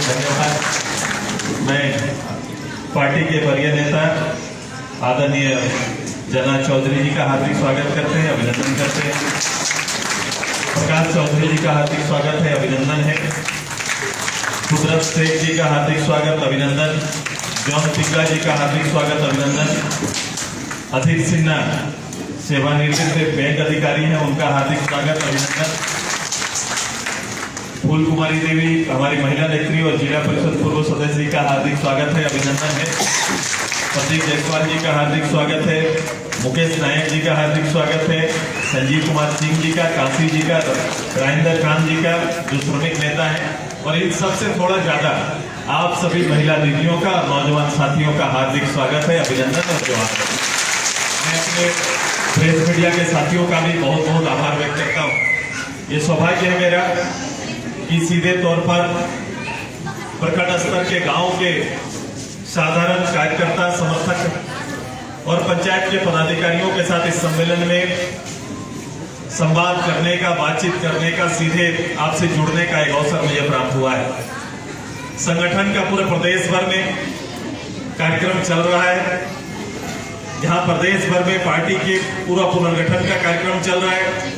धन्यवाद। मैं पार्टी के वरीय नेता आदरणीय जना चौधरी जी का हार्दिक स्वागत करते हैं, अभिनंदन करते हैं। प्रकाश चौधरी जी का हार्दिक स्वागत है, अभिनंदन है। कुदरत शेख जी का हार्दिक स्वागत, अभिनंदन। जॉन तिग्गा जी का हार्दिक स्वागत, अभिनंदन। अधीर सिन्हा सेवानिवृत्त बैंक अधिकारी हैं, उनका हार्दिक स्वागत, अभिनंदन। फूल कुमारी देवी हमारी महिला नेत्री और जिला परिषद पूर्व सदस्य जी का हार्दिक स्वागत है, अभिनंदन है। प्रदीप जायसवाल जी का हार्दिक स्वागत है। मुकेश नायक जी का हार्दिक स्वागत है। संजीव कुमार सिंह जी का, काशी जी का, राजेंद्र खान जी का जो श्रमिक नेता है, और इन सबसे थोड़ा ज्यादा आप सभी महिला दीदियों का, नौजवान साथियों का हार्दिक स्वागत है, अभिनंदन और जोहार। मैं अपने प्रेस मीडिया के साथियों का भी बहुत बहुत आभार व्यक्त करता हूँ। ये सौभाग्य है मेरा कि सीधे तौर पर प्रखंड स्तर के गांव के साधारण कार्यकर्ता, समर्थक और पंचायत के पदाधिकारियों के साथ इस सम्मेलन में संवाद करने का, बातचीत करने का, सीधे आपसे जुड़ने का एक अवसर मुझे प्राप्त हुआ है। संगठन का पूरे प्रदेश भर में कार्यक्रम चल रहा है, जहां प्रदेश भर में पार्टी के पूरा पुनर्गठन का कार्यक्रम चल रहा है,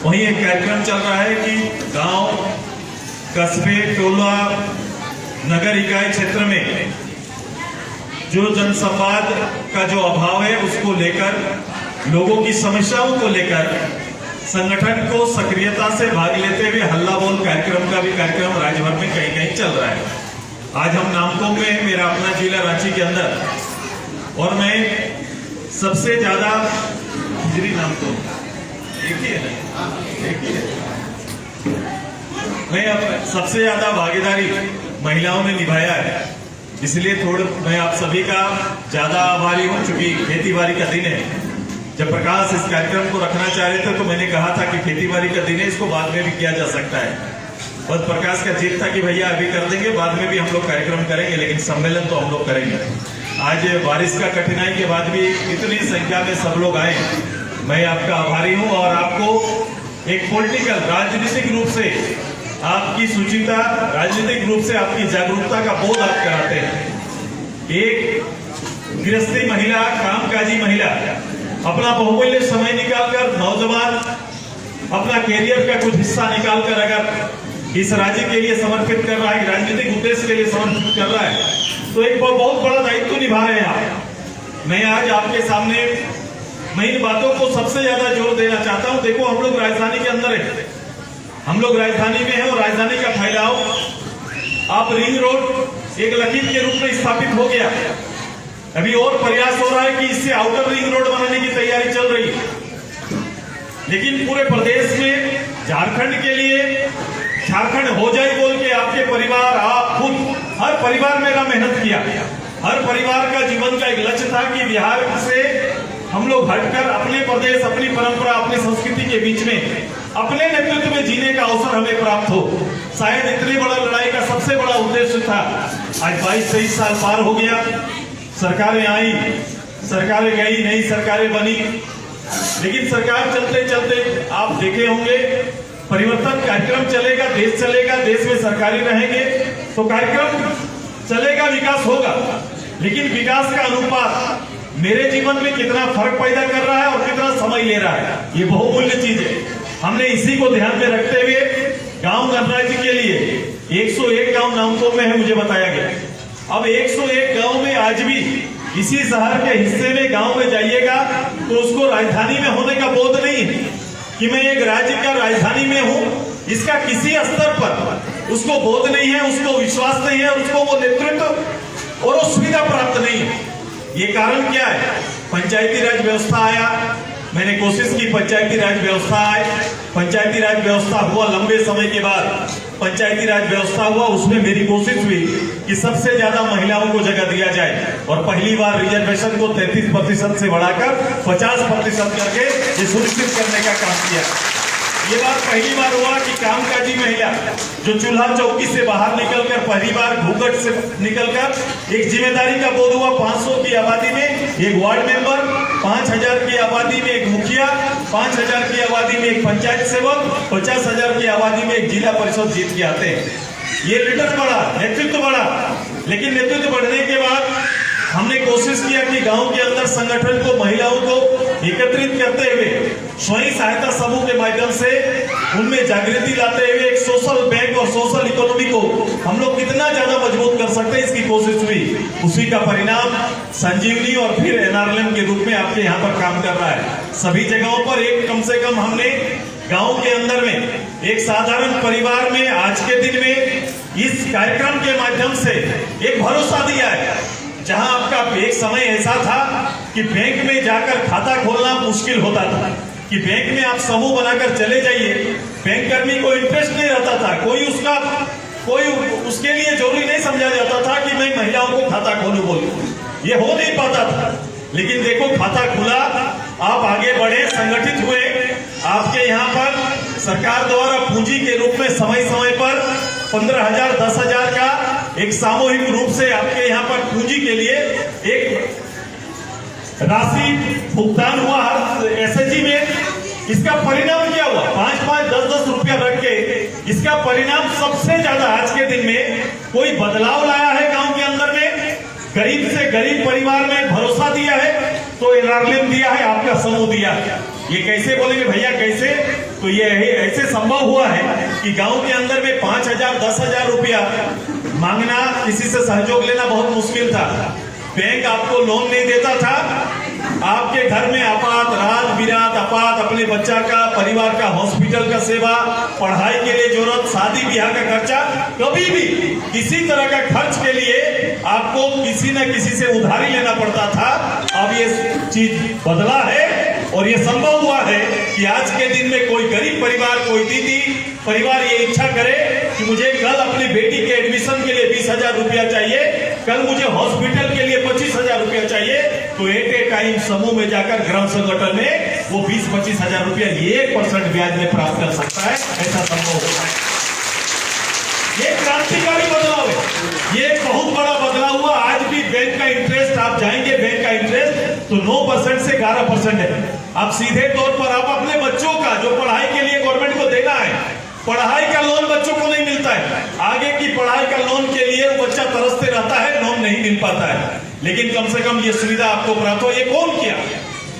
वहीं एक कार्यक्रम चल रहा है कि गांव, कस्बे, टोला, नगर इकाई क्षेत्र में जो जनसंवाद का जो अभाव है, उसको लेकर, लोगों की समस्याओं को लेकर संगठन को सक्रियता से भाग लेते हुए हल्ला बोल कार्यक्रम का भी कार्यक्रम राज्य भर में कहीं कहीं चल रहा है। आज हम नामकोम में, मेरा अपना जिला रांची के अंदर, और मैं सबसे ज्यादा नामकोम एक ही है, मैं अब सबसे ज्यादा भागीदारी महिलाओं ने निभाया है, इसलिए मैं आप सभी का ज्यादा आभारी हूं। चूंकि खेती बाड़ी का दिन है, जब प्रकाश इस कार्यक्रम को रखना चाह रहे थे तो मैंने कहा था कि खेती बाड़ी का दिन है, इसको बाद में भी किया जा सकता है। बस प्रकाश का जिद था कि भैया अभी कर देंगे, बाद में भी हम लोग कार्यक्रम करेंगे, लेकिन सम्मेलन तो हम लोग करेंगे। आज बारिश का कठिनाई के बाद भी इतनी संख्या में सब लोग आए, मैं आपका आभारी हूँ। और आपको एक पॉलिटिकल, राजनीतिक रूप से आपकी सुचिता, राजनीतिक रूप से आपकी जागरूकता का बोध आप कराते हैं। एक गृहस्थी महिला, कामकाजी महिला अपना बहुमूल्य समय निकालकर, नौजवान अपना कैरियर का कुछ हिस्सा निकालकर अगर इस राज्य के लिए समर्पित कर रहा है, राजनीतिक उद्देश्य के लिए समर्पित कर रहा है, तो एक बहुत बड़ा दायित्व निभा रहे हैं आप। मैं आज आपके सामने मैं इन बातों को सबसे ज्यादा जोर देना चाहता हूं। देखो, हम लोग राजधानी के अंदर है, हम लोग राजधानी में हैं, और राजधानी का फैलाव आप रिंग रोड एक लकीर के रूप में स्थापित हो गया। अभी और प्रयास हो रहा है कि इससे आउटर रिंग रोड बनाने की तैयारी चल रही है, लेकिन पूरे प्रदेश में झारखंड के लिए, झारखंड हो जाए बोल के आपके परिवार, आप खुद, हर परिवार मेरा मेहनत किया। हर परिवार का जीवन का एक लक्ष्य था कि बिहार से हम लोग हटकर अपने प्रदेश, अपनी परंपरा, अपनी संस्कृति के बीच में अपने नेतृत्व में जीने का अवसर हमें प्राप्त हो। शायद इतनी बड़ा लड़ाई का सबसे बड़ा उद्देश्य था। आज 22-23 साल पार हो गया, सरकारें आई, सरकारें गई, नई सरकारें बनी, लेकिन सरकार चलते चलते आप देखे होंगे परिवर्तन, कार्यक्रम चलेगा, देश चलेगा, देश में सरकारें रहेंगे तो कार्यक्रम चलेगा, विकास होगा, लेकिन विकास का अनुपात मेरे जीवन में कितना फर्क पैदा कर रहा है और कितना समय ले रहा है, ये बहुमूल्य चीज है। हमने इसी को ध्यान में रखते हुए गांव गणराज्य के लिए 101 गांव नामकोम में है, मुझे बताया गया। अब 101 गांव में आज भी इसी शहर के हिस्से में गांव में जाइएगा तो उसको राजधानी में होने का बोध नहीं है कि मैं एक राज्य का राजधानी में हूं, इसका किसी स्तर पर उसको बोध नहीं है, उसको विश्वास नहीं है, उसको वो नेतृत्व और वो सुविधा प्राप्त नहीं है। ये कारण क्या है? पंचायती राज व्यवस्था आया, मैंने कोशिश की पंचायती राज व्यवस्था आए, पंचायती राज व्यवस्था हुआ, लंबे समय के बाद पंचायती राज व्यवस्था हुआ, उसमें मेरी कोशिश हुई कि सबसे ज्यादा महिलाओं को जगह दिया जाए, और पहली बार रिजर्वेशन को 33% से बढ़ाकर 50% करके ये सुनिश्चित करने का काम किया। ये बात पहली बार हुआ कि कामकाजी महिला जो चूल्हा चौकी से बाहर निकलकर पहली बार घूंघट से निकलकर एक जिम्मेदारी का बोध हुआ। 500 की आबादी में एक वार्ड मेंबर, 5000 की आबादी में एक मुखिया, 5000 की आबादी में एक पंचायत सेवक, 50,000 की आबादी में एक जिला परिषद जीत के आते हैं। ये लीडर बढ़ा, नेतृत्व बढ़ा, लेकिन नेतृत्व बढ़ने के बाद हमने कोशिश किया कि गांव के अंदर संगठन को, महिलाओं को एकत्रित करते हुए स्वयं सहायता समूह के माध्यम से उनमें जागृति लाते हुए एक सोशल बैंक और सोशल इकोनॉमी को हम लोग कितना ज्यादा मजबूत कर सकते हैं, इसकी कोशिश हुई। उसी का परिणाम संजीवनी और फिर एनआरएलएम के रूप में आपके यहाँ पर काम कर रहा है। सभी जगहों पर एक कम से कम हमने गांव के अंदर में एक साधारण परिवार में आज के दिन में इस कार्यक्रम के माध्यम से एक भरोसा दिया है। जहां आपका एक समय ऐसा था कि बैंक में जाकर खाता खोलना मुश्किल होता था, कि बैंक में आप समूह बनाकर चले जाइए, बैंक कर्मी को इंटरेस्ट नहीं रहता था, कोई उसके लिए जरूरी नहीं समझा जाता था कि मैं महिलाओं को खाता खोलूं बोलूं, ये हो नहीं पाता था। लेकिन देखो खाता खुला, आप आगे बढ़े, संगठित हुए। आपके यहाँ पर सरकार द्वारा पूंजी के रूप में समय समय पर 15,000 10,000 का एक सामूहिक रूप से आपके यहाँ पर पूंजी के लिए एक राशि भुगतान हुआ एसएचजी में। इसका परिणाम क्या हुआ? 5-5 10-10 रुपया रख के इसका परिणाम सबसे ज्यादा आज के दिन में कोई बदलाव लाया है गांव के अंदर में, गरीब से गरीब परिवार में भरोसा दिया है, तो एनआरएलएम दिया है, आपका समूह दिया है। ये कैसे बोलेंगे भैया कैसे? तो ये ऐसे संभव हुआ है कि गांव के अंदर में 5,000 10,000 रुपया मांगना, किसी से सहयोग लेना बहुत मुश्किल था। बैंक आपको लोन नहीं देता था। आपके घर में आपात रात बिरात आपात अपने बच्चा का, परिवार का, हॉस्पिटल का सेवा, पढ़ाई के लिए जरूरत, शादी ब्याह का खर्चा, कभी भी किसी तरह का खर्च के लिए आपको किसी न किसी से उधारी लेना पड़ता था। अब ये चीज बदला है और ये संभव हुआ है कि आज के दिन में कोई गरीब परिवार, कोई दीदी परिवार ये इच्छा करे कि मुझे कल अपनी बेटी के एडमिशन के लिए 20,000 रुपया चाहिए, कल मुझे हॉस्पिटल के लिए 25,000 रुपया चाहिए, तो एट ए टाइम समूह में जाकर ग्राम संगठन में वो 20-25 हजार रुपया 1% ब्याज में प्राप्त कर सकता है। ऐसा संभव होता है। ये क्रांतिकारी बदलाव है, ये बहुत बड़ा बदलाव हुआ। आज भी बैंक का इंटरेस्ट, आप जाएंगे बैंक का इंटरेस्ट तो 9% से 11% है। आप सीधे तौर पर आप अपने बच्चों का जो पढ़ाई के लिए गवर्नमेंट को देना है, पढ़ाई का लोन बच्चों को नहीं मिलता है, आगे की पढ़ाई का लोन के लिए वो बच्चा तरसते रहता है, लोन नहीं मिल पाता है। लेकिन कम से कम ये सुविधा आपको प्राप्त हो। ये कौन किया?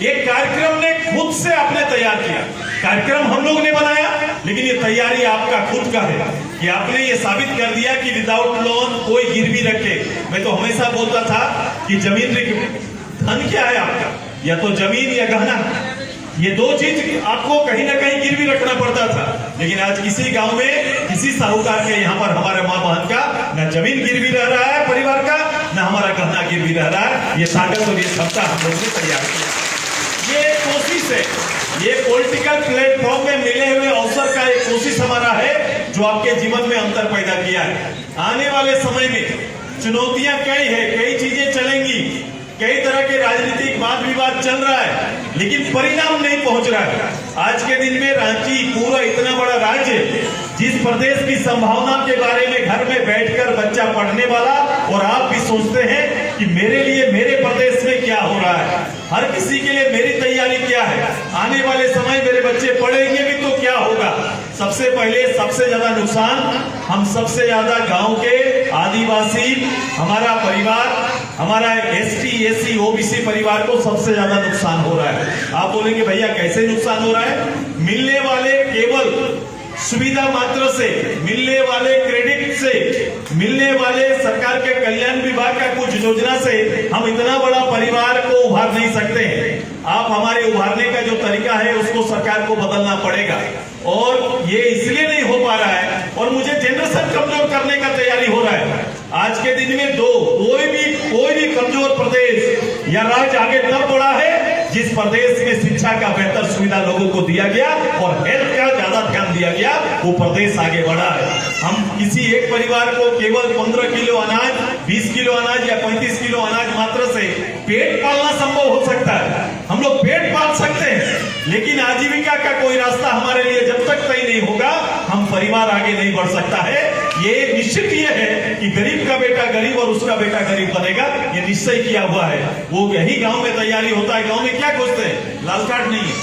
ये कार्यक्रम ने खुद से आपने तैयार किया। कार्यक्रम हम लोग ने बनाया, लेकिन ये तैयारी आपका खुद का है कि आपने ये साबित कर दिया कि विदाउट लोन कोई गिरवी रखे। मैं तो हमेशा बोलता था कि जमीन, धन क्या है आपका? या तो जमीन या गहना, ये दो चीज आपको कहीं ना कहीं गिरवी रखना पड़ता था। लेकिन आज किसी गांव में किसी साहूकार के यहाँ पर हमारे माँ बहन का न जमीन गिरवी रह रहा है परिवार का, न हमारा गहना गिरवी रह रहा है। ये ताकत और ये क्षमता हम लोग ने तैयार किया। ये कोशिश है, ये पॉलिटिकल प्लेटफॉर्म में मिले हुए अवसर का एक कोशिश हमारा है जो आपके जीवन में अंतर पैदा किया है। आने वाले समय में चुनौतियां कई है, कई चीजें चलेंगी, कई तरह के राजनीतिक वाद विवाद चल रहा है, लेकिन परिणाम नहीं पहुंच रहा है। आज के दिन में रांची पूरा इतना बड़ा राज्य, जिस प्रदेश की संभावना के बारे में घर में बैठकर बच्चा पढ़ने वाला, और आप भी सोचते हैं कि मेरे लिए मेरे प्रदेश में क्या हो रहा है, हर किसी के लिए मेरी तैयारी क्या है, आने वाले समय मेरे बच्चे पढ़ेंगे भी तो क्या होगा। सबसे पहले सबसे ज्यादा नुकसान हम सबसे ज्यादा गांव के आदिवासी, हमारा परिवार, हमारा एसटी एससी ओबीसी परिवार को सबसे ज्यादा नुकसान हो रहा है। आप बोलेंगे भैया कैसे नुकसान हो रहा है? मिलने वाले केवल सुविधा मात्र से, मिलने वाले क्रेडिट से, मिलने वाले सरकार के कल्याण विभाग का कुछ योजना से हम इतना बड़ा परिवार को उभार नहीं सकते हैं। आप हमारे उभारने का जो तरीका है उसको सरकार को बदलना पड़ेगा, और ये इसलिए नहीं हो पा रहा है, और मुझे जनरेशन कमजोर करने का तैयारी हो रहा है। आज के दिन में कोई भी कमजोर प्रदेश या राज्य आगे तब बढ़ा है जिस प्रदेश में शिक्षा का बेहतर सुविधा लोगों को दिया गया और हेल्थ का ज्यादा ध्यान दिया गया, वो प्रदेश आगे बढ़ा है। हम किसी एक परिवार को केवल 15 किलो अनाज, 20 किलो अनाज या 35 किलो अनाज मात्र से पेट पालना संभव हो सकता है। हम लोग पेट पाल सकते हैं, लेकिन आजीविका का कोई रास्ता हमारे लिए जब तक तय नहीं होगा, हम परिवार आगे नहीं बढ़ सकता है। ये निश्चित ये है कि गरीब का बेटा गरीब और उसका बेटा गरीब बनेगा, ये निश्चय किया हुआ है। वो यही गांव में तैयारी होता है। गांव में क्या खोजते हैं? लाल कार्ड नहीं है,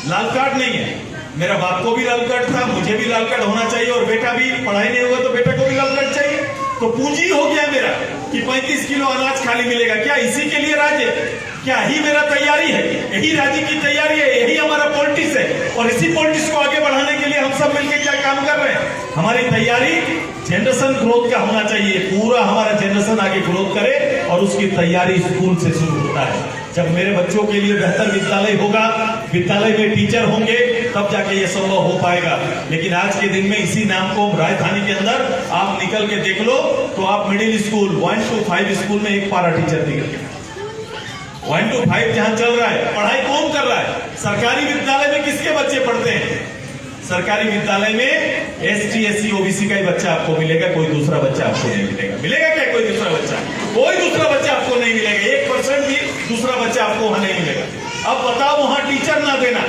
लाल कार्ड नहीं है। मेरा बाप को भी लाल कार्ड था, मुझे भी लाल कार्ड होना चाहिए, और बेटा भी पढ़ाई नहीं हुआ तो बेटा को भी लाल कार्ड चाहिए। तो पूंजी हो गया मेरा कि 35 किलो अनाज खाली मिलेगा। क्या इसी के लिए राज्य? क्या ही मेरा तैयारी है? यही राज्य की तैयारी है, यही हमारा पॉलिटिक्स है। और इसी पॉलिटिक्स को आगे बढ़ाने के लिए हम सब मिलकर क्या काम कर रहे हैं? हमारी तैयारी जनरेशन ग्रोथ का होना चाहिए, पूरा हमारा जनरेशन आगे ग्रोथ करे, और उसकी तैयारी स्कूल से शुरू होता है। जब मेरे बच्चों के लिए बेहतर विद्यालय होगा, विद्यालय में टीचर होंगे, तब जाके ये संभव हो पाएगा। लेकिन आज के दिन में इसी नाम को राजधानी के अंदर आप निकल के देख लो तो आप मिडिल स्कूल 1 to 5 स्कूल में एक पारा टीचर दिखेगा। 1 to 5 जहां चल रहा है, पढ़ाई कौन कर रहा है? सरकारी विद्यालय में किसके बच्चे पढ़ते हैं? सरकारी विद्यालय में ST SC OBC का ही बच्चा आपको मिलेगा, कोई दूसरा बच्चा आपको नहीं मिलेगा। मिलेगा क्या कोई दूसरा बच्चा? कोई दूसरा बच्चा आपको नहीं मिलेगा, 1% भी दूसरा बच्चा आपको वहां नहीं मिलेगा। अब बताओ, वहां टीचर ना देना,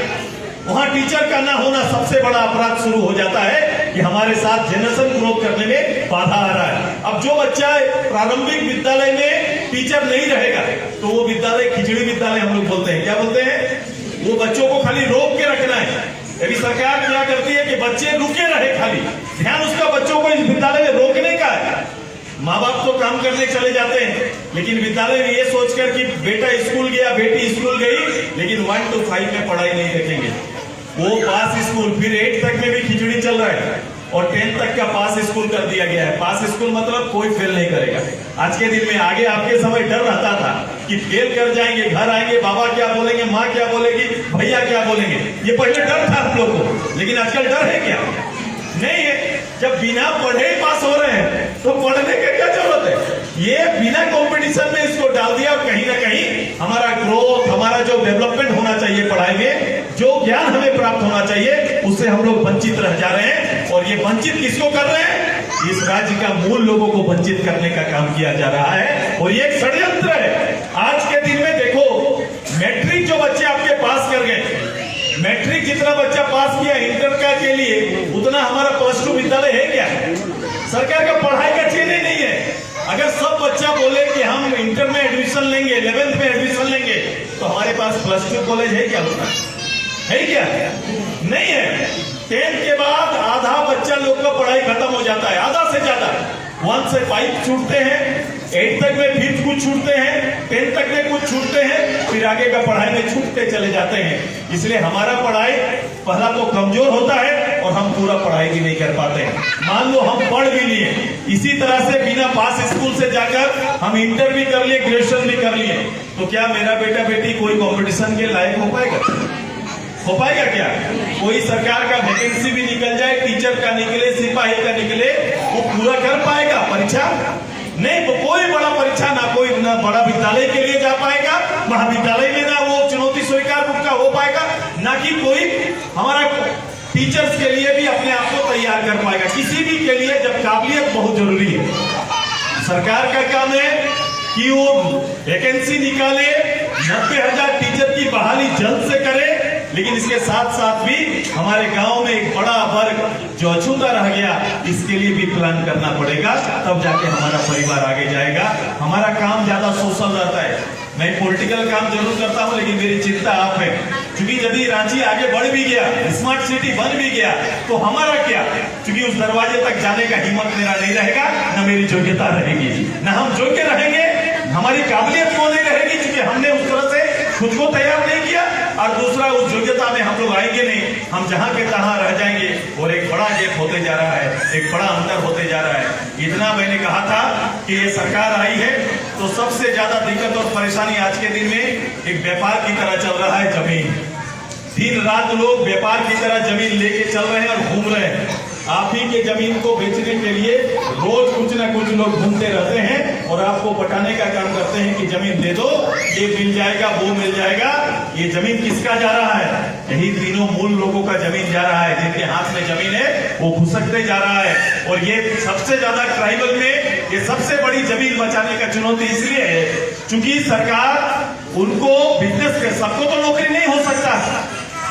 वहां टीचर का ना होना सबसे बड़ा अपराध शुरू हो जाता है कि हमारे साथ जनरेशन ग्रोथ करने में बाधा आ रहा है। अब जो बच्चा प्रारंभिक विद्यालय में टीचर नहीं रहेगा तो वो विद्यालय खिचड़ी विद्यालय हम लोग बोलते हैं। क्या बोलते हैं? वो बच्चों को खाली रोक के रखना है। अभी सरकार क्या करती है कि बच्चे रुके रहे, खाली ध्यान उसका बच्चों को इस विद्यालय में रोकने का है। माँ बाप तो काम करने चले जाते हैं, लेकिन विद्यालय में ये सोचकर कि बेटा स्कूल गया, बेटी स्कूल गई, लेकिन 1 to 5 में पढ़ाई नहीं रखेंगे। वो पास स्कूल, फिर 8 तक में भी खिचड़ी चल रहा है, और 10 तक का पास स्कूल कर दिया गया है। पास स्कूल मतलब कोई फेल नहीं करेगा। आज के दिन में, आगे आपके समय डर रहता था कि फेल कर जाएंगे, घर आएंगे, बाबा क्या बोलेंगे, माँ क्या बोलेगी, भैया क्या बोलेंगे। ये पहले डर था आप लोग को, लेकिन आजकल डर है क्या? नहीं है। जब बिना पढ़े पास हो रहे हैं तो पढ़ने की क्या जरूरत है? ये बिना कंपटीशन में इसको डाल दिया। और कहीं ना कहीं हमारा ग्रोथ, हमारा जो डेवलपमेंट होना चाहिए पढ़ाई में, जो ज्ञान हमें प्राप्त होना चाहिए, उससे हम लोग वंचित रह जा रहे हैं। और ये वंचित किसको कर रहे हैं? इस राज्य का मूल लोगों को वंचित करने का काम किया जा रहा है, और ये एक षड्यंत्र है। आज के दिन में देखो, मैट्रिक जो बच्चे आपके पास कर गए, मैट्रिक जितना बच्चा पास किया इंटर का के लिए, उतना हमारा +2 विद्यालय है क्या? सरकार का पढ़ाई का चीज ही नहीं है। अगर सब बच्चा बोले कि हम इंटर में एडमिशन लेंगे, 11th में एडमिशन लेंगे, तो हमारे पास +2 कॉलेज है क्या? होता है क्या? नहीं है। 10th के बाद आधा बच्चा लोग का पढ़ाई खत्म हो जाता है, आधा से ज्यादा। 1 से 5 छूटते हैं, 8 तक में फिर कुछ छूटते हैं, 10 तक में कुछ छूटते हैं, फिर आगे का पढ़ाई में छूटते चले जाते हैं। इसलिए हमारा पढ़ाई पहला तो कमजोर होता है, और हम पूरा पढ़ाई भी नहीं कर पाते हैं। मान लो हम पढ़ भी लिए, इसी तरह से बिना पास स्कूल से जाकर हम इंटर भी कर लिए, ग्रेजुएशन भी कर लिए, तो क्या मेरा बेटा बेटी कोई कॉम्पिटिशन के लायक हो पाएगा? हो पाएगा क्या? कोई सरकार का वैकेंसी भी निकल जाए, टीचर का निकले, सिपाही का निकले, वो पूरा कर पाएगा परीक्षा? नहीं। तो कोई बड़ा परीक्षा ना कोई ना बड़ा विद्यालय के लिए जा पाएगा, महाविद्यालय में ना वो चुनौती स्वीकार का हो पाएगा, ना कि कोई हमारा टीचर्स के लिए भी अपने आप को तैयार कर पाएगा। किसी भी के लिए जब काबिलियत बहुत जरूरी है, सरकार का काम है कि वो वैकेंसी निकाले, 90,000 टीचर की बहाली जल्द से करे, लेकिन इसके साथ साथ भी हमारे गांव में एक बड़ा वर्ग जो अछूता रह गया, इसके लिए भी प्लान करना पड़ेगा, तब जाके हमारा परिवार आगे जाएगा। हमारा काम ज्यादा सोशल रहता है। मैं पॉलिटिकल काम जरूर करता हूं, लेकिन मेरी चिंता आप है, क्योंकि यदि रांची आगे बढ़ भी गया, स्मार्ट सिटी बन भी गया, तो हमारा क्या? क्योंकि उस दरवाजे तक जाने का हिम्मत मेरा नहीं रहेगा, न मेरी योग्यता रहेगी, न हम योग्य रहेंगे, हमारी काबिलियत को नहीं रहेगी, क्योंकि हमने उस तरह से खुद को तैयार नहीं किया, और दूसरा उस योग्यता में हम लोग आएंगे नहीं, हम जहां के तहां रह जाएंगे, और एक बड़ा गैप होते जा रहा है, एक बड़ा अंतर होते जा रहा है। इतना मैंने कहा था कि ये सरकार आई है तो सबसे ज्यादा दिक्कत और परेशानी आज के दिन में एक व्यापार की तरह चल रहा है। जमीन, दिन रात लोग व्यापार की तरह जमीन लेके चल रहे हैं और घूम रहे हैं। आप ही के जमीन को बेचने के लिए रोज कुछ ना कुछ लोग घूमते रहते हैं और आपको पटाने का काम करते हैं कि जमीन दे दो, ये मिल जाएगा, वो मिल जाएगा। ये जमीन किसका जा रहा है? यही तीनों मूल लोगों का जमीन जा रहा है, जिनके हाथ में जमीन है वो घुसकते जा रहा है। और ये सबसे ज्यादा ट्राइबल में ये सबसे बड़ी जमीन बचाने का चुनौती इसलिए है क्योंकि सरकार उनको बिजनेस के, सबको तो नौकरी नहीं हो सकता,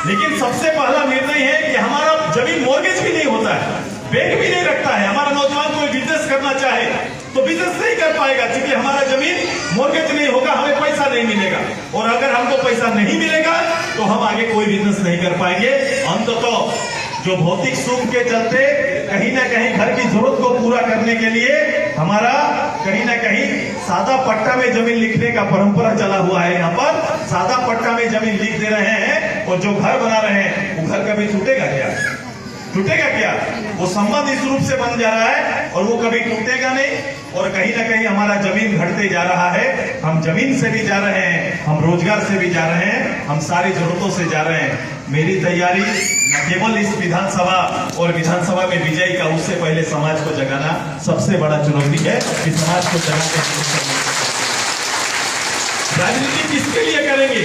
लेकिन सबसे पहला निर्णय है कि हमारा जमीन मॉर्गेज भी नहीं होता है, बैंक भी नहीं रखता है, हमारा नौजवान कोई बिजनेस करना चाहे तो बिजनेस नहीं कर पाएगा, क्योंकि हमारा जमीन मॉर्गेज नहीं होगा, हमें पैसा नहीं मिलेगा। और अगर हमको पैसा नहीं मिलेगा तो हम आगे कोई बिजनेस नहीं कर पाएंगे। अंततः जो भौतिक सुख के चलते कहीं ना कहीं घर की जरूरत को पूरा करने के लिए हमारा कहीं ना कहीं सादा पट्टा में जमीन लिखने का परंपरा चला हुआ है। यहाँ पर सादा पट्टा में जमीन लिख दे रहे हैं और जो घर बना रहे हैं वो घर कभी टूटेगा क्या? टूटेगा क्या? वो संबंध इस रूप से बन जा रहा है और वो कभी टूटेगा नहीं। और कहीं ना कहीं हमारा जमीन घटते जा रहा है। हम जमीन से भी जा रहे हैं, हम रोजगार से भी जा रहे हैं, हम सारी जरूरतों से जा रहे हैं। मेरी तैयारी न केवल इस विधानसभा और विधानसभा में विजय का, उससे पहले समाज को जगाना सबसे बड़ा चुनौती है कि समाज को जगाने। राजनीति किसके लिए करेंगे?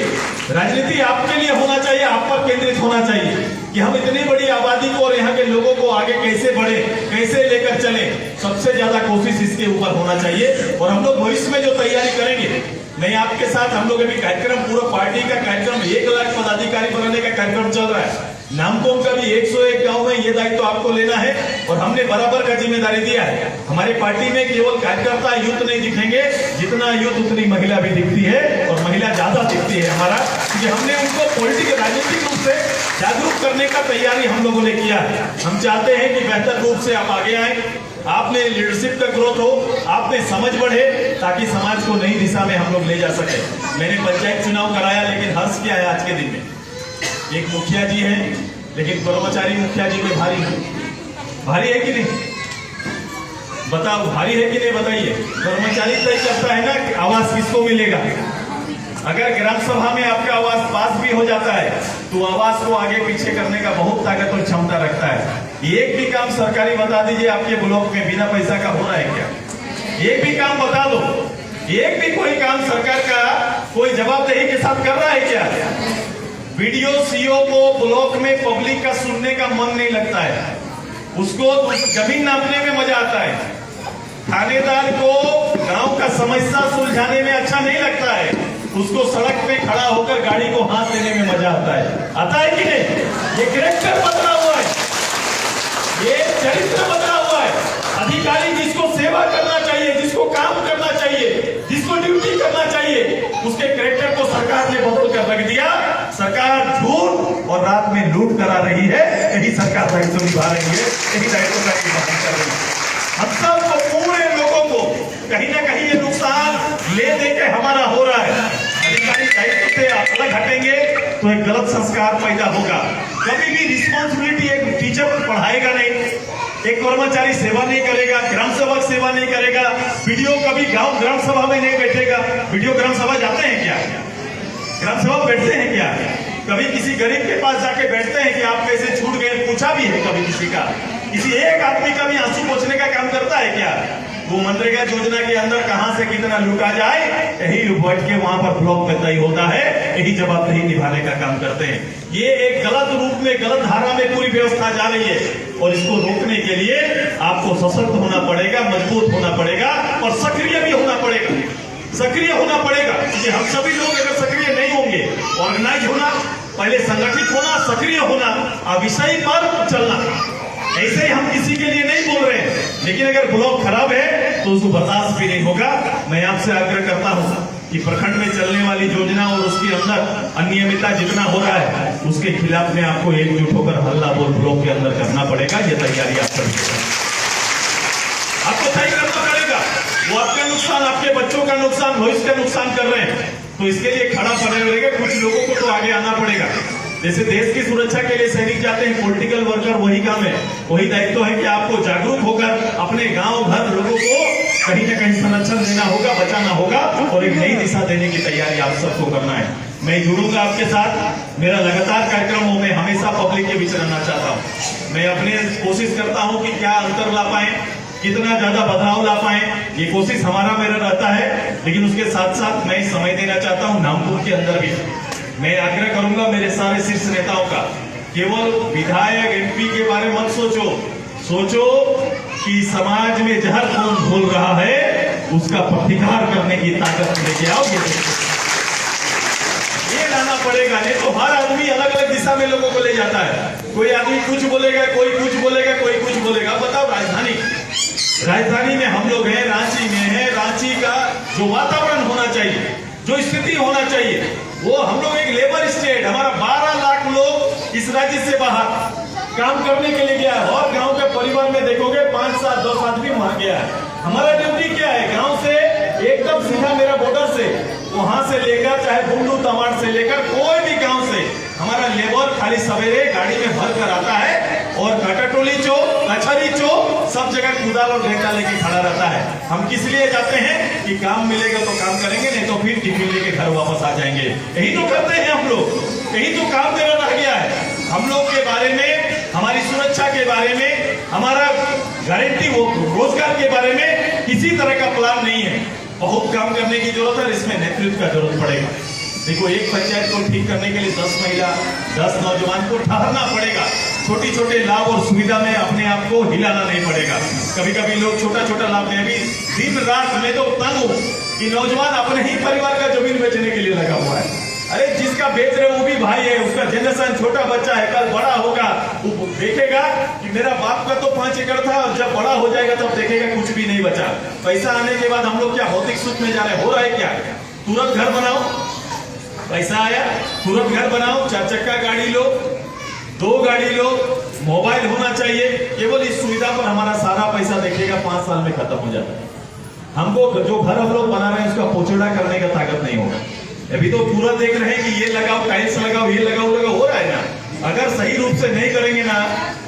राजनीति आपके लिए होना चाहिए, आप पर केंद्रित होना चाहिए कि हम इतनी बड़ी आबादी को और यहाँ के लोगों को आगे कैसे बढ़े, कैसे लेकर चले। सबसे ज्यादा कोशिश इसके ऊपर होना चाहिए। और हम लोग भविष्य में जो तैयारी करेंगे, मैं आपके साथ, हम लोग अभी कार्यक्रम, पूरा पार्टी का कार्यक्रम, 1 लाख पदाधिकारी बनाने का कार्यक्रम चल रहा है। नामकोम का भी 101 गांव में ये दायित्व आपको लेना है और हमने बराबर का जिम्मेदारी दिया है। हमारी पार्टी में केवल कार्यकर्ता यूथ नहीं दिखेंगे, जितना यूथ उतनी महिला भी दिखती है और महिला ज्यादा दिखती है हमारा, क्योंकि हमने उनको पॉलिटिकल राजनीतिक रूप से जागरूक करने का तैयारी हम लोगों ने किया है। हम चाहते हैं कि बेहतर रूप से आप आगे आए, आपने लीडरशिप का ग्रोथ हो, आपने समझ बढ़े, ताकि समाज को नई दिशा में हम लोग ले जा सके। मैंने पंचायत चुनाव कराया, लेकिन हर्ष क्या है आज के दिन में, एक मुखिया जी है, लेकिन कर्मचारी मुखिया जी पे भारी है। भारी है कि नहीं? बताओ, भारी है कि नहीं? बताइए। कर्मचारी तय करता है ना कि आवास किसको मिलेगा। अगर ग्राम सभा में आपका आवास पास भी हो जाता है तो आवास को आगे पीछे करने का बहुत ताकत और क्षमता रखता है। एक भी काम सरकारी बता दीजिए आपके ब्लॉक में बिना पैसा का हो रहा है क्या? एक भी काम बता दो, एक भी कोई काम सरकार का कोई जवाबदेही के साथ कर रहा है क्या? वीडियो सीओ को ब्लॉक में पब्लिक का सुनने का मन नहीं लगता है, उसको जमीन नापने में मजा आता है। थानेदार को गांव का समस्या सुलझाने में अच्छा नहीं लगता है, उसको सड़क पे खड़ा होकर गाड़ी को हाथ देने में मजा आता है कि नहीं? ये कैरेक्टर बदला हुआ है, ये चरित्र बदला हुआ है। अधिकारी जिसको सेवा करना चाहिए, जिसको काम करना चाहिए, जिसको ड्यूटी करना चाहिए, उसके कैरेक्टर को सरकार ने बदल कर रख दिया। सरकार झूठ और रात में लूट करा रही है, यही सरकार दायित्व निभा रही है, यही दायित्व का निर्वहन कर रही है। हम सब पूरे लोगों को कहीं ना कहीं ये नुकसान ले दे के हमारा हो रहा है। अधिकारी दायित्व से अलग हटेंगे तो एक गलत संस्कार पैदा होगा। कभी भी रिस्पॉन्सिबिलिटी एक टीचर पढ़ाएगा नहीं, एक कर्मचारी सेवा नहीं करेगा, ग्राम सेवक सेवा नहीं करेगा, वीडियो कभी गांव ग्राम सभा में नहीं बैठेगा। वीडियो ग्राम सभा जाते हैं क्या? ग्राम सभा बैठते हैं क्या? कभी किसी गरीब के पास जाके बैठते हैं कि आप कैसे छूट गए, पूछा भी है कभी किसी का? किसी एक आदमी का भी आंसू पोंछने का काम करता है क्या? वो मनरेगा योजना के अंदर कहां से कितना लूटा जाए, यही बैठ के वहां पर ब्लॉक में तय होता है, यही जवाबदेही निभाने का काम करते हैं। ये एक गलत रूप में, गलत धारा में पूरी व्यवस्था जा रही है और इसको रोकने के लिए आपको सशक्त होना पड़ेगा, मजबूत होना पड़ेगा और सक्रिय भी होना पड़ेगा। सक्रिय होना पड़ेगा, क्योंकि हम सभी लोग अगर सक्रिय नहीं होंगे, ऑर्गेनाइज होना, पहले संगठित होना, सक्रिय होना, विषय पर चलना। ऐसे ही हम किसी के लिए नहीं बोल रहे हैं, लेकिन अगर ब्लॉक खराब है तो उसको बर्दाश्त भी नहीं होगा। मैं आपसे आग्रह करता हूं कि प्रखंड में चलने वाली योजना और उसके अंदर अनियमितता जितना हो रहा है, उसके खिलाफ में आपको एकजुट होकर हल्ला बोल ब्लॉक के अंदर करना पड़ेगा। ये तैयारी आप करिए, आपको तय करना पड़ेगा। वो आपका नुकसान, आपके बच्चों का नुकसान, भविष्य का नुकसान कर रहे हैं, तो इसके लिए खड़ा पड़े रहेगा। कुछ लोगों को तो आगे आना पड़ेगा। जैसे देश की सुरक्षा के लिए सैनिक जाते हैं, पॉलिटिकल वर्कर वही काम है, वही दायित्व है कि आपको जागरूक होकर अपने गांव भर लोगों को कहीं न कहीं संरक्षण देना होगा, बचाना होगा और एक नई दिशा देने की तैयारी आप सबको करना है। मैं जुड़ूंगा आपके साथ, मेरा लगातार कार्यक्रम हो, मैं हमेशा पब्लिक के बीच रहना चाहता हूँ। मैं अपने कोशिश करता हूँ कि क्या अंतर ला पाए, कितना ज्यादा बदलाव ला पाए, ये कोशिश हमारा मेरा रहता है। लेकिन उसके साथ साथ मैं समय देना चाहता हूँ नामपुर के अंदर भी। मैं आग्रह करूंगा मेरे सारे शीर्ष नेताओं का, केवल विधायक एमपी के बारे में मत सोचो, सोचो कि समाज में जहर कौन घोल रहा है उसका प्रतिकार करने की ताकत लेके आओ। ये लाना पड़ेगा, नहीं तो हर आदमी अलग अलग दिशा में लोगों को ले जाता है। कोई आदमी कुछ बोलेगा, कोई कुछ बोलेगा, कोई कुछ बोलेगा। बताओ, राजधानी राजधानी में हम लोग हैं, रांची में है, रांची का जो वातावरण होना चाहिए, जो स्थिति होना चाहिए, वो हम लोग एक लेबर स्टेट, हमारा 12 लाख लोग इस राज्य से बाहर काम करने के लिए गया है। और गांव के परिवार में देखोगे 5 साल 10 आदमी वहां गया है। हमारा ड्यूटी क्या है? गांव से एकदम सीधा मेरा बॉर्डर से वहां से लेकर चाहे बुंडू तमाड़ से लेकर कोई भी गांव से हमारा लेबर खाली सवेरे गाड़ी में भर कर आता है और कटटोली चो, कचहरी चो, सब जगह कुदाल और ढेंटा लेके खड़ा रहता है। हम किस लिए जाते हैं कि काम मिलेगा तो काम करेंगे, नहीं तो फिर टिफिन लेके घर वापस आ जाएंगे। यही तो करते हैं हम लोग, यही तो काम मेरा रह गया है। हम लोग के बारे में, हमारी सुरक्षा के बारे में, हमारा गारंटी रोजगार के बारे में किसी तरह का प्लान नहीं है। बहुत काम करने की जरूरत है, इसमें नेतृत्व का जरूरत पड़ेगा। देखो, एक पंचायत को ठीक करने के लिए 10 महिला 10 नौजवान को ठहरना पड़ेगा। छोटी छोटे लाभ और सुविधा में अपने आप को हिलाना नहीं पड़ेगा। कभी कभी लोग छोटा छोटा लाभ में भी दिन रात में तो तंग हो कि नौजवान अपने ही परिवार का जमीन बेचने के लिए लगा हुआ है। अरे जिसका बेच रहे वो भी भाई है, उसका जनरेशन छोटा बच्चा है, कल बड़ा होगा वो देखेगा कि मेरा बाप का तो 5 एकड़ था, जब बड़ा हो जाएगा तब देखेगा कुछ भी नहीं बचा। पैसा आने के बाद हम लोग क्या भौतिक सुख में जा रहे हैं? हो रहा है क्या? तुरंत घर बनाओ, पैसा आया तुरंत घर बनाओ, 4 चक्का गाड़ी लो, 2 गाड़ी लो, मोबाइल होना चाहिए। केवल इस सुविधा पर हमारा सारा पैसा देखिएगा 5 साल में खत्म हो जाता है। हमको जो घर हम लोग बना रहे हैं उसका पोचड़ा करने का ताकत नहीं होगा। अभी तो पूरा देख रहे हैं कि ये लगाओ, टाइल्स लगाओ, ये लगाओ, हो रहा है ना। अगर सही रूप से नहीं करेंगे ना,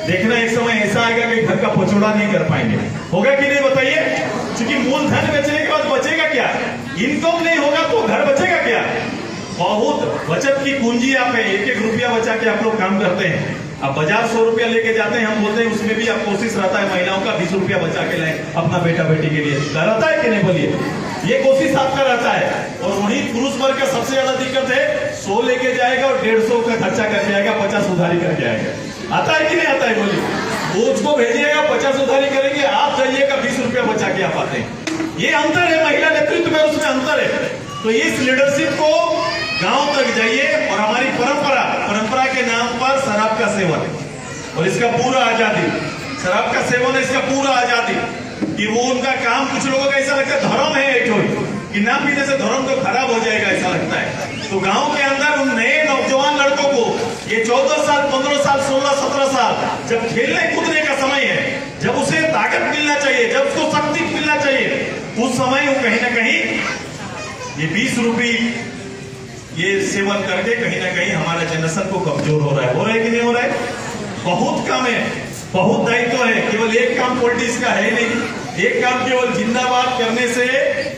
देखना एक समय ऐसा आएगा कि घर का पोचड़ा नहीं कर पाएंगे। होगा कि नहीं बताइए? क्योंकि मूलधन बेचने के बाद बचेगा क्या? इनकम नहीं होगा तो घर बचेगा क्या? बहुत बचत की पूंजी आप है, 1-1 रुपया बचा के आप लोग काम करते हैं। अब बाजार 100 रुपया लेके जाते हैं, हम बोलते हैं उसमें भी आप कोशिश रहता है महिलाओं का 20 रुपया बचा के लाए अपना बेटा बेटी के लिए। रहता है कि नहीं बोलिए? ये कोशिश आपका रहता है। और वही पुरुष वर्ग का सबसे ज्यादा दिक्कत है, 100 लेके जाएगा और 150 का खर्चा करके आएगा, 50 उधारी करके आएगा। आता है कि नहीं आता है बोलिए? वो उसको भेजिएगा, 50 उधारी करेंगे, आप जाइएगा 20 रुपया बचा के आप आते हैं। ये अंतर है महिला नेतृत्व में, उसमें अंतर है। तो इस लीडरशिप को गांव तक जाइए। और हमारी परंपरा के नाम पर शराब का सेवन और इसका पूरा आजादी, शराब का सेवन है इसका पूरा आजादी कि वो उनका काम, कुछ लोगों का ऐसा लगता है धर्म है एक कि ना पीने से धर्म तो खराब हो जाएगा, ऐसा लगता है। तो गांव के अंदर उन नए नौजवान लड़कों को ये 14 साल 15 साल 16 17 साल जब खेलने कूदने का समय है, जब उसे ताकत मिलना चाहिए, जब उसको शक्ति मिलना चाहिए, उस समय वो कहीं ना कहीं ये 20 रुपये ये सेवन करके कहीं ना कहीं हमारा जनरेशन को कमजोर हो रहा है। हो रहा है कि नहीं हो रहा है? बहुत काम है, बहुत दायित्व है। केवल एक काम पॉलिटिक्स का है नहीं, एक काम केवल जिंदाबाद करने से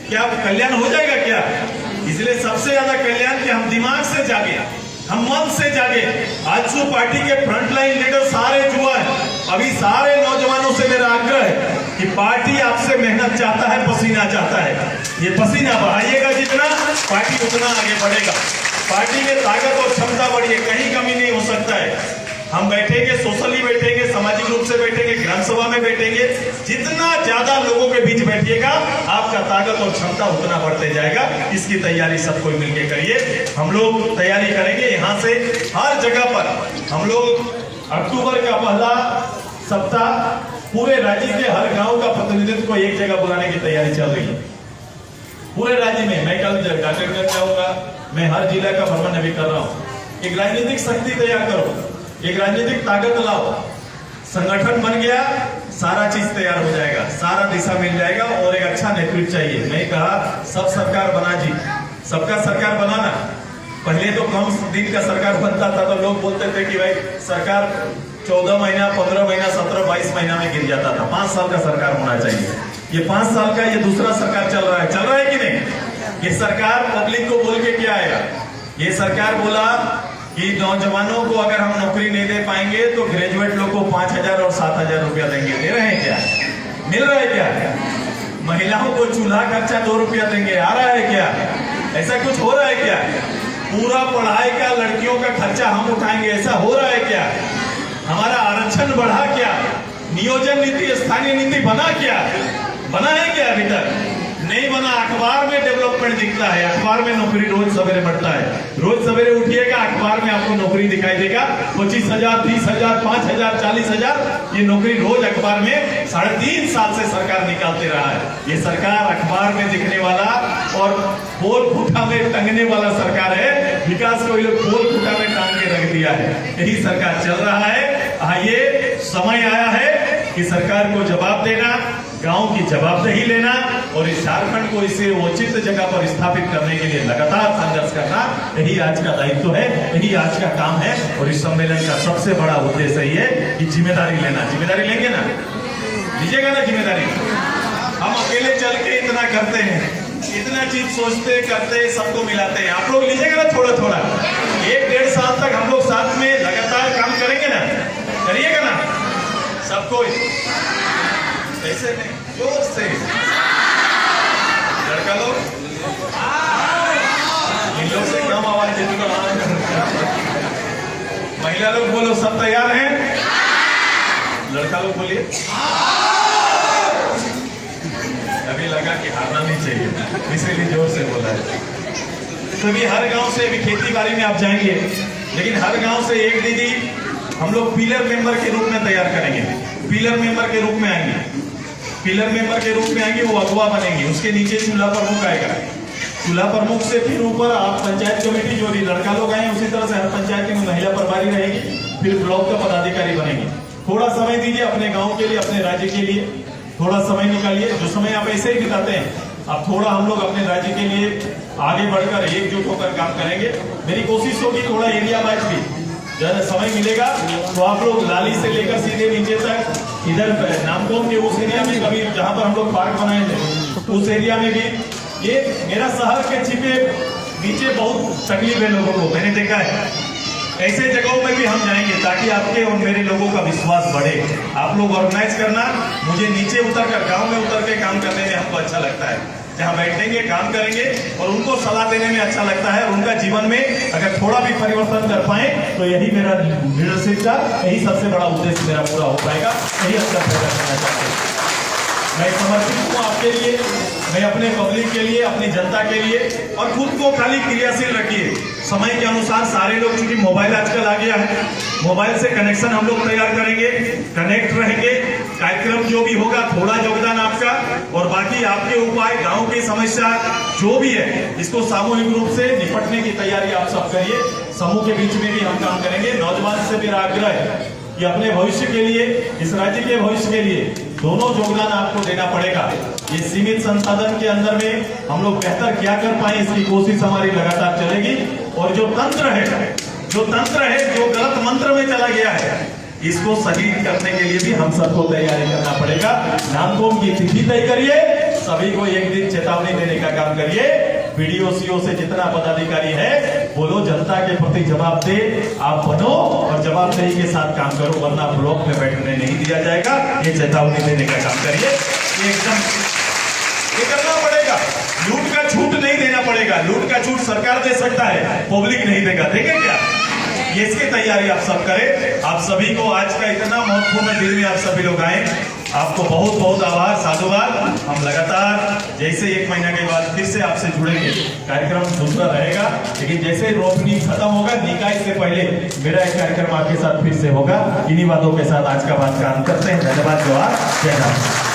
क्या कल्याण हो जाएगा क्या? इसलिए सबसे ज्यादा कल्याण कि हम दिमाग से जागे, हम मन से जागे। आजसू पार्टी के फ्रंटलाइन लीडर सारे जुआ है। अभी सारे नौजवानों से मेरा आग्रह है कि पार्टी आपसे मेहनत चाहता है, पसीना चाहता है। ये पसीना बढ़ाइएगा जितना, पार्टी उतना आगे बढ़ेगा। पार्टी में ताकत और क्षमता बढ़ी है, कहीं कमी नहीं हो सकता है। हम बैठेंगे, सोशली बैठेंगे, सामाजिक रूप से बैठेंगे, ग्राम सभा में बैठेंगे। जितना ज्यादा लोगों के बीच बैठिएगा, आपका ताकत और क्षमता उतना बढ़ते जाएगा। इसकी तैयारी सबको मिलकर करिए। हम लोग तैयारी करेंगे यहाँ से हर जगह पर। हम लोग अक्टूबर का पहला सप्ताह पूरे राज्य के हर गांव का प्रतिनिधित्व को एक जगह बुलाने की तैयारी चल रही है पूरे राज्य में। मैं कल डाकरगंज जाऊंगा, मैं हर जिला का भ्रमण अभी कर रहा हूँ। एक राजनीतिक शक्ति तैयार करो, एक राजनीतिक ताकत लाओ। संगठन बन गया, सारा चीज तैयार हो जाएगा, सारा दिशा मिल जाएगा। और एक अच्छा नेतृत्व चाहिए। मैं कहा सब सरकार बना जी, सबका सरकार बनाना। पहले तो कम दिन का सरकार बनता था तो लोग बोलते थे कि भाई सरकार 14 महीना 15 महीना 17 22 महीना में गिर जाता था। 5 साल का सरकार होना चाहिए। ये 5 साल का ये दूसरा सरकार चल रहा है कि नहीं? ये सरकार पब्लिक को बोल के क्या आएगा? ये सरकार बोला कि नौजवानों को अगर हम नौकरी नहीं दे पाएंगे तो ग्रेजुएट लोग को 5,000 और 7,000 रुपया देंगे। दे रहे हैं क्या? मिल रहा है क्या? महिलाओं को चूल्हा खर्चा 2 रुपया देंगे, आ रहा है क्या? ऐसा कुछ हो रहा है क्या? पूरा पढ़ाई का लड़कियों का खर्चा हम उठाएंगे, ऐसा हो रहा है क्या? हमारा आरक्षण बढ़ा क्या? नियोजन नीति, स्थानीय नीति बना क्या? बना है क्या? अभी तक नहीं बना। अखबार में डेवलपमेंट दिखता है, अखबार में नौकरी रोज सवेरे बढ़ता है। रोज सवेरे उठिएगा, अखबार में आपको नौकरी दिखाई देगा। 25,000, 30,000, 5,000, 40,000 ये नौकरी रोज अखबार में 3.5 साल से सरकार निकालते रहा है। ये सरकार अखबार में दिखने वाला और पोल खूंटा में टंगने वाला सरकार है। विकास को ये लोग पोल खूंटा में टांग के रख दिया है। यही सरकार चल रहा है। ये समय आया है कि सरकार को जवाब देना, गांव की जवाबदेही लेना और इस झारखंड को इसे उचित जगह पर स्थापित करने के लिए लगातार संघर्ष करना, यही आज का दायित्व है, यही आज का काम है। और इस सम्मेलन का सबसे बड़ा उद्देश्य ये है कि जिम्मेदारी लेना। जिम्मेदारी लेंगे ना, लीजिएगा ना जिम्मेदारी। हम अकेले चल के इतना करते हैं, इतना चीज सोचते करते सबको मिलाते हैं। आप लोग लीजिएगा ना थोड़ा थोड़ा। 1-1.5 साल तक हम लोग साथ में लगातार काम करेंगे ना, करिएगा ना सबको। ऐसे नहीं, जोर से लड़का लोग, इन लोग से कम आवाज देते तो महिला लोग बोलो, सब तैयार हैं? लड़का लोग बोलिए। अभी लगा कि हारना नहीं चाहिए, इसीलिए जोर से बोला है। तभी हर गांव से, अभी खेती बाड़ी में आप जाएंगे, लेकिन हर गांव से एक दीदी हम लोग पिलर मेंबर के रूप में तैयार करेंगे। पिलर मेंबर के रूप में आएंगे, पिलर मेंबर के रूप में आएंगे, वो अगुवा बनेंगे। उसके नीचे चूल्हा प्रमुख आएगा, चूल्हा प्रमुख से फिर ऊपर आप पंचायत कमेटी, जो भी लड़का लोग आए उसी तरह से हर पंचायत में महिला प्रभारी रहेगी, फिर ब्लॉक का पदाधिकारी बनेंगे। थोड़ा समय दीजिए अपने गाँव के लिए, अपने राज्य के लिए थोड़ा समय निकालिए। जो समय आप ऐसे ही बिताते हैं, अब थोड़ा हम लोग अपने राज्य के लिए आगे बढ़कर एकजुट होकर काम करेंगे। मेरी कोशिश होगी थोड़ा एरिया वाइज भी ज्यादा समय मिलेगा तो आप लोग लाली से लेकर सीधे नीचे तक, इधर नामकोम के उस एरिया में, कभी जहां पर हम लोग पार्क बनाए थे उस एरिया में भी, ये मेरा शहर के छिपे नीचे बहुत तकलीफ है लोगों को, मैंने देखा है। ऐसे जगहों में भी हम जाएंगे ताकि आपके और मेरे लोगों का विश्वास बढ़े। आप लोग ऑर्गेनाइज करना, मुझे नीचे उतरकर, गांव में उतर के काम करने में हमको अच्छा लगता है। जहाँ बैठेंगे, काम करेंगे और उनको सलाह देने में अच्छा लगता है। उनका जीवन में अगर थोड़ा भी परिवर्तन कर पाए तो यही मेरा लीडरशिप का, यही सबसे बड़ा उद्देश्य मेरा पूरा हो पाएगा। यही अच्छा फायदा करना चाहते हैं। मैं समर्पित हूँ आपके लिए, मैं अपने पब्लिक के लिए, अपनी जनता के लिए। और खुद को खाली क्रियाशील रखिए। समय के अनुसार सारे लोग, चूंकि मोबाइल आजकल आ गया है, मोबाइल से कनेक्शन हम लोग तैयार करेंगे, कनेक्ट रहेंगे। कार्यक्रम जो भी होगा थोड़ा योगदान आपका, और बाकी आपके उपाय, गांव की समस्या जो भी है, इसको सामूहिक रूप से निपटने की तैयारी आप सब करिए। समूह के बीच में भी हम काम करेंगे। नौजवान से मेरा आग्रह है कि अपने भविष्य के लिए, इस राज्य के भविष्य के लिए दोनों योगदान आपको देना पड़ेगा। ये सीमित संसाधन के अंदर में हम लोग बेहतर क्या कर पाए, इसकी कोशिश हमारी लगातार चलेगी। और जो तंत्र है, जो गलत मंत्र में चला गया है, इसको सही करने के लिए भी हम सबको तैयारी करना पड़ेगा। नामकोम की तिथि तय करिए, सभी को एक दिन चेतावनी देने का काम करिए। पीडीओ सीओ से जितना पदाधिकारी है, बोलो जनता के प्रति जवाबदेह आप बनो और जवाबदेही के साथ काम करो, वरना ब्लॉक में बैठने नहीं दिया जाएगा। ये चेतावनी देने का काम करिए। एकदम ये करना पड़ेगा। लूट का छूट नहीं देना पड़ेगा। लूट का छूट सरकार दे सकता है, पब्लिक नहीं देगा। देंगे क्या? ये इसकी तैयारी आप सब करें। आप सभी को आज का इतना महत्वपूर्ण दिन में आप सभी लोग आए, आपको बहुत बहुत आभार, साधुवाद। हम लगातार जैसे 1 महीना के बाद फिर से आपसे जुड़ेंगे। कार्यक्रम दूसरा रहेगा, लेकिन जैसे रोपनी खत्म होगा, निकाय से पहले मेरा एक कार्यक्रम आपके साथ फिर से होगा। इन्हीं बातों के साथ आज का बात का अंत करते हैं। धन्यवाद, जवाहर, जय राम।